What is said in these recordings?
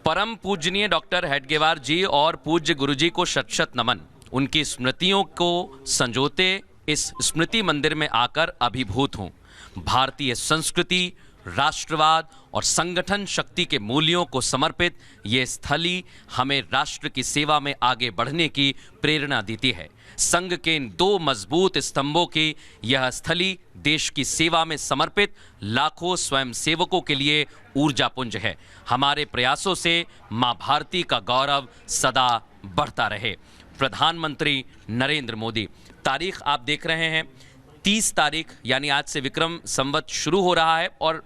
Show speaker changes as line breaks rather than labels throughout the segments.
परम पूजनीय डॉक्टर हेडगेवार जी और पूज्य गुरुजी को शत शत नमन। उनकी स्मृतियों को संजोते इस स्मृति मंदिर में आकर अभिभूत हूँ। भारतीय संस्कृति, राष्ट्रवाद और संगठन शक्ति के मूल्यों को समर्पित ये स्थली हमें राष्ट्र की सेवा में आगे बढ़ने की प्रेरणा देती है। संघ के इन दो मजबूत स्तंभों की यह स्थली देश की सेवा में समर्पित लाखों स्वयं सेवकों के लिए ऊर्जापुंज है। हमारे प्रयासों से मां भारती का गौरव सदा बढ़ता रहे। प्रधानमंत्री नरेंद्र मोदी। तारीख आप देख रहे हैं 30 तारीख, यानी आज से विक्रम संवत शुरू हो रहा है और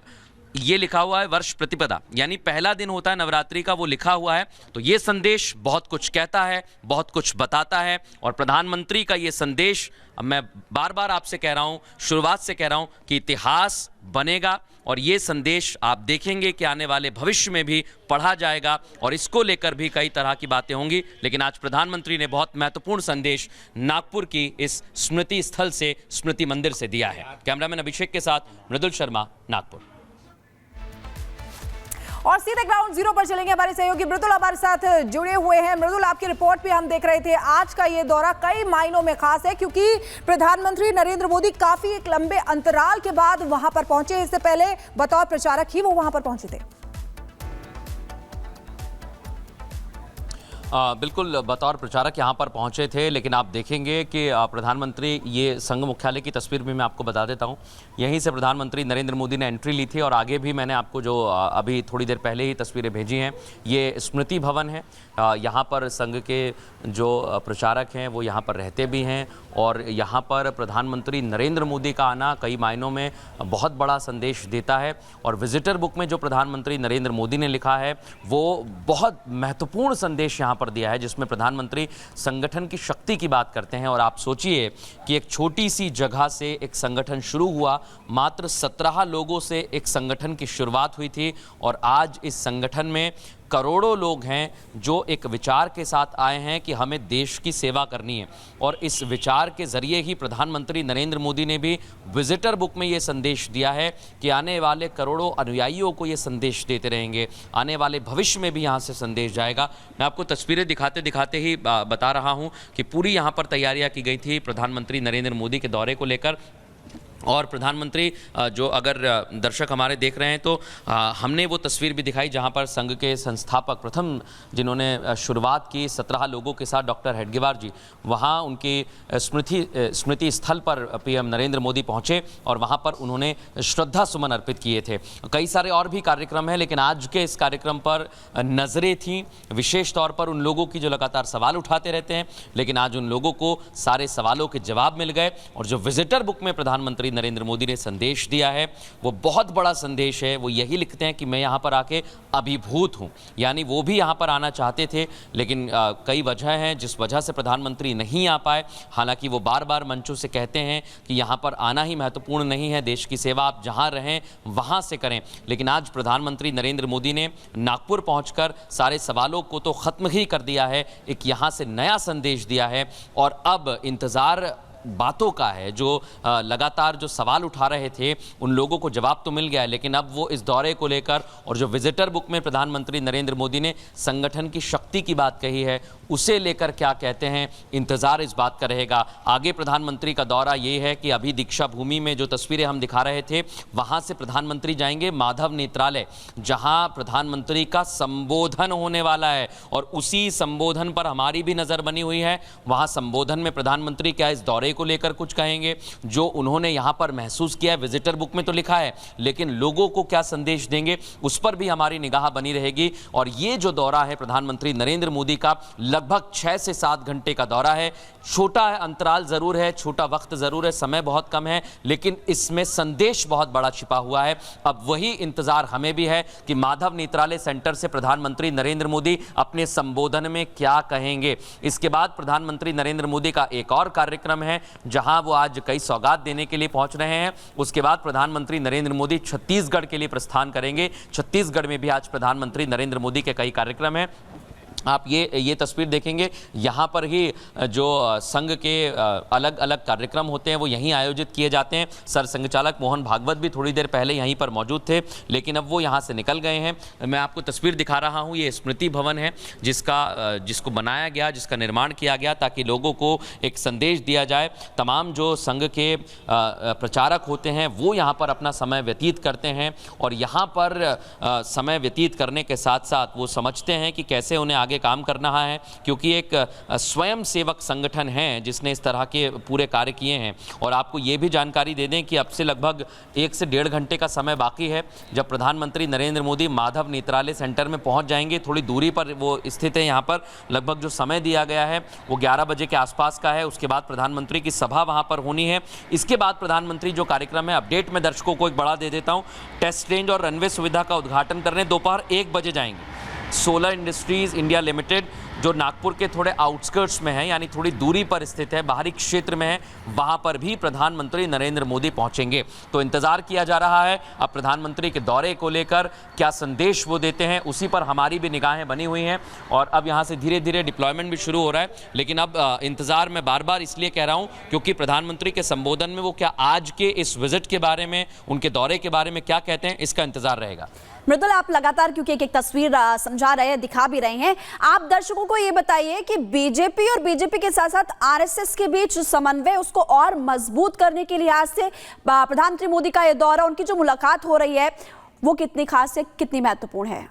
ये लिखा हुआ है वर्ष प्रतिपदा, यानी पहला दिन होता है नवरात्रि का, वो लिखा हुआ है। तो ये संदेश बहुत कुछ कहता है, बहुत कुछ बताता है। और प्रधानमंत्री का ये संदेश, अब मैं बार बार आपसे कह रहा हूँ, शुरुआत से कह रहा हूँ कि इतिहास बनेगा और ये संदेश आप देखेंगे कि आने वाले भविष्य में भी पढ़ा जाएगा और इसको लेकर भी कई तरह की बातें होंगी। लेकिन आज प्रधानमंत्री ने बहुत महत्वपूर्ण संदेश नागपुर की इस स्मृति स्थल से, स्मृति मंदिर से दिया है। कैमरामैन अभिषेक के साथ मृदुल शर्मा, नागपुर।
और सीधे ग्राउंड जीरो पर चलेंगे। हमारे सहयोगी मृदुल हमारे साथ जुड़े हुए हैं। मृदुल, आपकी रिपोर्ट पे हम देख रहे थे आज का ये दौरा कई मायनों में खास है, क्योंकि प्रधानमंत्री नरेंद्र मोदी काफी एक लंबे अंतराल के बाद वहां पर पहुंचे। इससे पहले बतौर प्रचारक ही वो वहां पर पहुंचे थे।
बिल्कुल, बतौर प्रचारक यहाँ पर पहुँचे थे, लेकिन आप देखेंगे कि प्रधानमंत्री, ये संघ मुख्यालय की तस्वीर भी मैं आपको बता देता हूँ, यहीं से प्रधानमंत्री नरेंद्र मोदी ने एंट्री ली थी। और आगे भी मैंने आपको जो अभी थोड़ी देर पहले ही तस्वीरें भेजी हैं, ये स्मृति भवन है। यहाँ पर संघ के जो प्रचारक हैं वो यहाँ पर रहते भी हैं और यहाँ पर प्रधानमंत्री नरेंद्र मोदी का आना कई मायनों में बहुत बड़ा संदेश देता है। और विजिटर बुक में जो प्रधानमंत्री नरेंद्र मोदी ने लिखा है वो बहुत महत्वपूर्ण संदेश यहाँ पर दिया है, जिसमें प्रधानमंत्री संगठन की शक्ति की बात करते हैं। और आप सोचिए कि एक छोटी सी जगह से एक संगठन शुरू हुआ, मात्र 17 लोगों से एक संगठन की शुरुआत हुई थी और आज इस संगठन में करोड़ों लोग हैं जो एक विचार के साथ आए हैं कि हमें देश की सेवा करनी है। और इस विचार के जरिए ही प्रधानमंत्री नरेंद्र मोदी ने भी विजिटर बुक में ये संदेश दिया है कि आने वाले करोड़ों अनुयायियों को ये संदेश देते रहेंगे, आने वाले भविष्य में भी यहाँ से संदेश जाएगा। मैं आपको तस्वीरें दिखाते दिखाते ही बता रहा हूँ कि पूरी यहाँ पर तैयारियाँ की गई थी प्रधानमंत्री नरेंद्र मोदी के दौरे को लेकर। और प्रधानमंत्री, जो अगर दर्शक हमारे देख रहे हैं तो हमने वो तस्वीर भी दिखाई जहां पर संघ के संस्थापक, प्रथम जिन्होंने शुरुआत की 17 लोगों के साथ, डॉक्टर हेडगेवार जी, वहां उनकी स्मृति स्थल पर पीएम नरेंद्र मोदी पहुंचे और वहां पर उन्होंने श्रद्धा सुमन अर्पित किए थे। कई सारे और भी कार्यक्रम हैं, लेकिन आज के इस कार्यक्रम पर नज़रें थीं विशेष तौर पर उन लोगों की जो लगातार सवाल उठाते रहते हैं, लेकिन आज उन लोगों को सारे सवालों के जवाब मिल गए। और जो विजिटर बुक में प्रधानमंत्री नरेंद्र मोदी ने संदेश दिया है वो बहुत बड़ा संदेश है। वो यही लिखते हैं कि मैं यहाँ पर आके अभिभूत हूँ, यानी वो भी यहाँ पर आना चाहते थे, लेकिन कई वजह हैं जिस वजह से प्रधानमंत्री नहीं आ पाए। हालांकि वो बार बार मंचों से कहते हैं कि यहाँ पर आना ही महत्वपूर्ण नहीं है, देश की सेवा आप जहाँ रहें वहाँ से करें। लेकिन आज प्रधानमंत्री नरेंद्र मोदी ने नागपुर पहुँचकर सारे सवालों को तो ख़त्म ही कर दिया है, एक यहाँ से नया संदेश दिया है। और अब इंतज़ार बातों का है, जो लगातार जो सवाल उठा रहे थे उन लोगों को जवाब तो मिल गया है, लेकिन अब वो इस दौरे को लेकर और जो विजिटर बुक में प्रधानमंत्री नरेंद्र मोदी ने संगठन की शक्ति की बात कही है उसे लेकर क्या कहते हैं, इंतजार इस बात का रहेगा। आगे प्रधानमंत्री का दौरा ये है कि अभी दीक्षा भूमि में जो तस्वीरें हम दिखा रहे थे वहां से प्रधानमंत्री जाएंगे माधव नेत्रालय, जहां प्रधानमंत्री का संबोधन होने वाला है और उसी संबोधन पर हमारी भी नजर बनी हुई है। वहां संबोधन में प्रधानमंत्री क्या इस दौरे को लेकर कुछ कहेंगे, जो उन्होंने यहां पर महसूस किया है, विजिटर बुक में तो लिखा है, लेकिन लोगों को क्या संदेश देंगे उस पर भी हमारी निगाह बनी रहेगी। और ये जो दौरा है प्रधानमंत्री नरेंद्र मोदी का, लगभग 6 से 7 घंटे का दौरा है। छोटा अंतराल जरूर है, छोटा वक्त जरूर है, समय बहुत कम है, लेकिन इसमें संदेश बहुत बड़ा छिपा हुआ है। अब वही इंतजार हमें भी है कि माधव नेत्रालय सेंटर से प्रधानमंत्री नरेंद्र मोदी अपने संबोधन में क्या कहेंगे। इसके बाद प्रधानमंत्री नरेंद्र मोदी का एक और कार्यक्रम है जहां वो आज कई सौगात देने के लिए पहुंच रहे हैं। उसके बाद प्रधानमंत्री नरेंद्र मोदी छत्तीसगढ़ के लिए प्रस्थान करेंगे। छत्तीसगढ़ में भी आज प्रधानमंत्री नरेंद्र मोदी के कई कार्यक्रम हैं। आप ये तस्वीर देखेंगे, यहाँ पर ही जो संघ के अलग अलग कार्यक्रम होते हैं वो यहीं आयोजित किए जाते हैं। सरसंघचालक मोहन भागवत भी थोड़ी देर पहले यहीं पर मौजूद थे, लेकिन अब वो यहाँ से निकल गए हैं। मैं आपको तस्वीर दिखा रहा हूँ, ये स्मृति भवन है जिसको बनाया गया, जिसका निर्माण किया गया ताकि लोगों को एक संदेश दिया जाए। तमाम जो संघ के प्रचारक होते हैं वो यहाँ पर अपना समय व्यतीत करते हैं और यहाँ पर समय व्यतीत करने के साथ साथ वो समझते हैं कि कैसे उन्हें आगे काम करना है, क्योंकि एक स्वयं सेवक संगठन है जिसने इस तरह के पूरे कार्य किए हैं। और आपको ये भी जानकारी दे दें कि अब से लगभग 1 से 1.5 घंटे का समय बाकी है जब प्रधानमंत्री नरेंद्र मोदी माधव नेत्रालय सेंटर में पहुंच जाएंगे। थोड़ी दूरी पर वो स्थित है। यहाँ पर लगभग जो समय दिया गया है वो 11 बजे के आसपास का है। उसके बाद प्रधानमंत्री की सभा वहाँ पर होनी है। इसके बाद प्रधानमंत्री जो कार्यक्रम है, अपडेट में दर्शकों को एक बड़ा दे देता हूँ, टेस्ट रेंज और रनवे सुविधा का उद्घाटन करने दोपहर 1 बजे जाएंगे। सोलर इंडस्ट्रीज इंडिया लिमिटेड जो नागपुर के थोड़े आउटस्कर्ट्स में है, यानी थोड़ी दूरी पर स्थित है, बाहरी क्षेत्र में है, वहां पर भी प्रधानमंत्री नरेंद्र मोदी पहुंचेंगे। तो इंतजार किया जा रहा है अब प्रधानमंत्री के दौरे को लेकर क्या संदेश वो देते हैं, उसी पर हमारी भी निगाहें बनी हुई हैं। और अब यहां से धीरे धीरे डिप्लॉयमेंट भी शुरू हो रहा है, लेकिन अब इंतजार मैं बार बार इसलिए कह रहा हूं क्योंकि प्रधानमंत्री के संबोधन में वो क्या आज के इस विजिट के बारे में, उनके दौरे के बारे में क्या कहते हैं, इसका इंतजार रहेगा।
मृदुल, आप लगातार क्योंकि एक तस्वीर समझा रहे हैं, दिखा भी रहे हैं, आप दर्शकों को ये बताइए कि बीजेपी और बीजेपी के साथ साथ आरएसएस के बीच समन्वय उसको और मजबूत करने के लिहाज से प्रधानमंत्री मोदी का ये दौरा, उनकी जो मुलाकात हो रही है, वो कितनी खास है, कितनी महत्वपूर्ण है?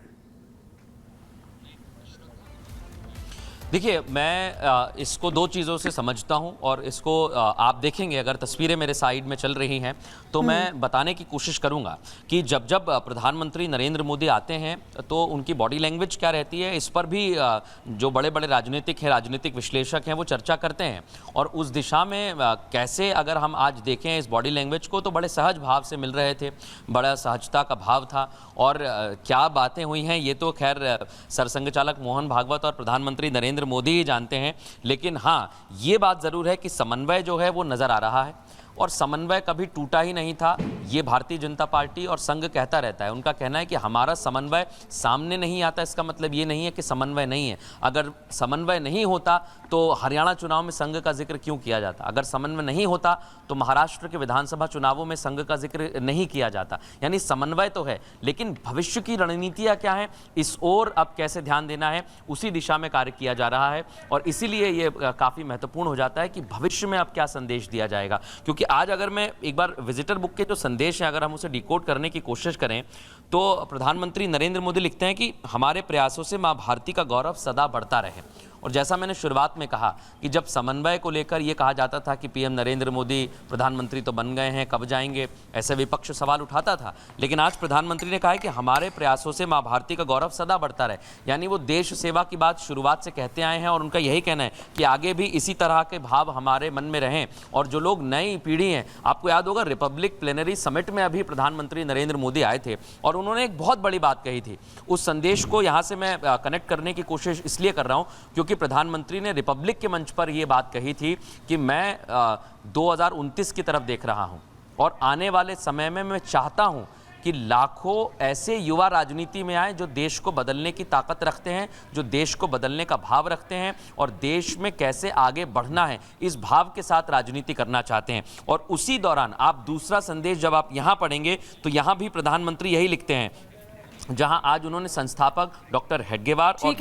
देखिए, मैं इसको 2 चीज़ों से समझता हूं और इसको आप देखेंगे, अगर तस्वीरें मेरे साइड में चल रही हैं तो मैं बताने की कोशिश करूंगा कि जब जब प्रधानमंत्री नरेंद्र मोदी आते हैं तो उनकी बॉडी लैंग्वेज क्या रहती है, इस पर भी जो बड़े बड़े राजनीतिक विश्लेषक हैं वो चर्चा करते हैं। और उस दिशा में कैसे अगर हम आज देखें इस बॉडी लैंग्वेज को तो बड़े सहज भाव से मिल रहे थे, बड़ा सहजता का भाव था। और क्या बातें हुई हैं ये तो खैर सरसंघचालक मोहन भागवत और प्रधानमंत्री नरेंद्र मोदी ही जानते हैं, लेकिन हाँ, ये बात ज़रूर है कि समन्वय जो है वो नज़र आ रहा है और समन्वय कभी टूटा ही नहीं था। ये भारतीय जनता पार्टी और संघ कहता रहता है, उनका कहना है कि हमारा समन्वय सामने नहीं आता, इसका मतलब ये नहीं है कि समन्वय नहीं है। अगर समन्वय नहीं होता तो हरियाणा चुनाव में संघ का जिक्र क्यों किया जाता, अगर समन्वय नहीं होता तो महाराष्ट्र के विधानसभा चुनावों में संघ का जिक्र नहीं किया जाता। यानी समन्वय तो है, लेकिन भविष्य की रणनीतियाँ क्या हैं, इस ओर अब कैसे ध्यान देना है, उसी दिशा में कार्य किया जा रहा है। और इसीलिए ये काफ़ी महत्वपूर्ण हो जाता है कि भविष्य में अब क्या संदेश दिया जाएगा। क्योंकि आज अगर मैं एक बार विजिटर बुक के जो संदेश हैं अगर हम उसे डिकोड करने की कोशिश करें तो प्रधानमंत्री नरेंद्र मोदी लिखते हैं कि हमारे प्रयासों से मां भारती का गौरव सदा बढ़ता रहे। और जैसा मैंने शुरुआत में कहा कि जब समन्वय को लेकर यह कहा जाता था कि पीएम नरेंद्र मोदी प्रधानमंत्री तो बन गए हैं, कब जाएंगे, ऐसे विपक्ष सवाल उठाता था, लेकिन आज प्रधानमंत्री ने कहा है कि हमारे प्रयासों से मां भारती का गौरव सदा बढ़ता रहे। यानी वो देश सेवा की बात शुरुआत से कहते आए हैं और उनका यही कहना है कि आगे भी इसी तरह के भाव हमारे मन में रहें। और जो लोग नई पीढ़ी हैं, आपको याद होगा रिपब्लिक प्लेनरी समिट में अभी प्रधानमंत्री नरेंद्र मोदी आए थे और उन्होंने एक बहुत बड़ी बात कही थी। उस संदेश को यहाँ से मैं कनेक्ट करने की कोशिश इसलिए कर रहा हूँ क्योंकि प्रधानमंत्री ने रिपब्लिक के मंच पर यह बात कही थी कि मैं 2029 की तरफ देख रहा हूं और आने वाले समय में मैं चाहता हूं कि लाखों ऐसे युवा राजनीति में आए जो देश को बदलने की ताकत रखते हैं, जो देश को बदलने का भाव रखते हैं और देश में कैसे आगे बढ़ना है इस भाव के साथ राजनीति करना चाहते हैं। और उसी दौरान आप दूसरा संदेश जब आप यहां पढ़ेंगे तो यहां भी प्रधानमंत्री यही लिखते हैं, जहां आज उन्होंने संस्थापक डॉक्टर हेडगेवार और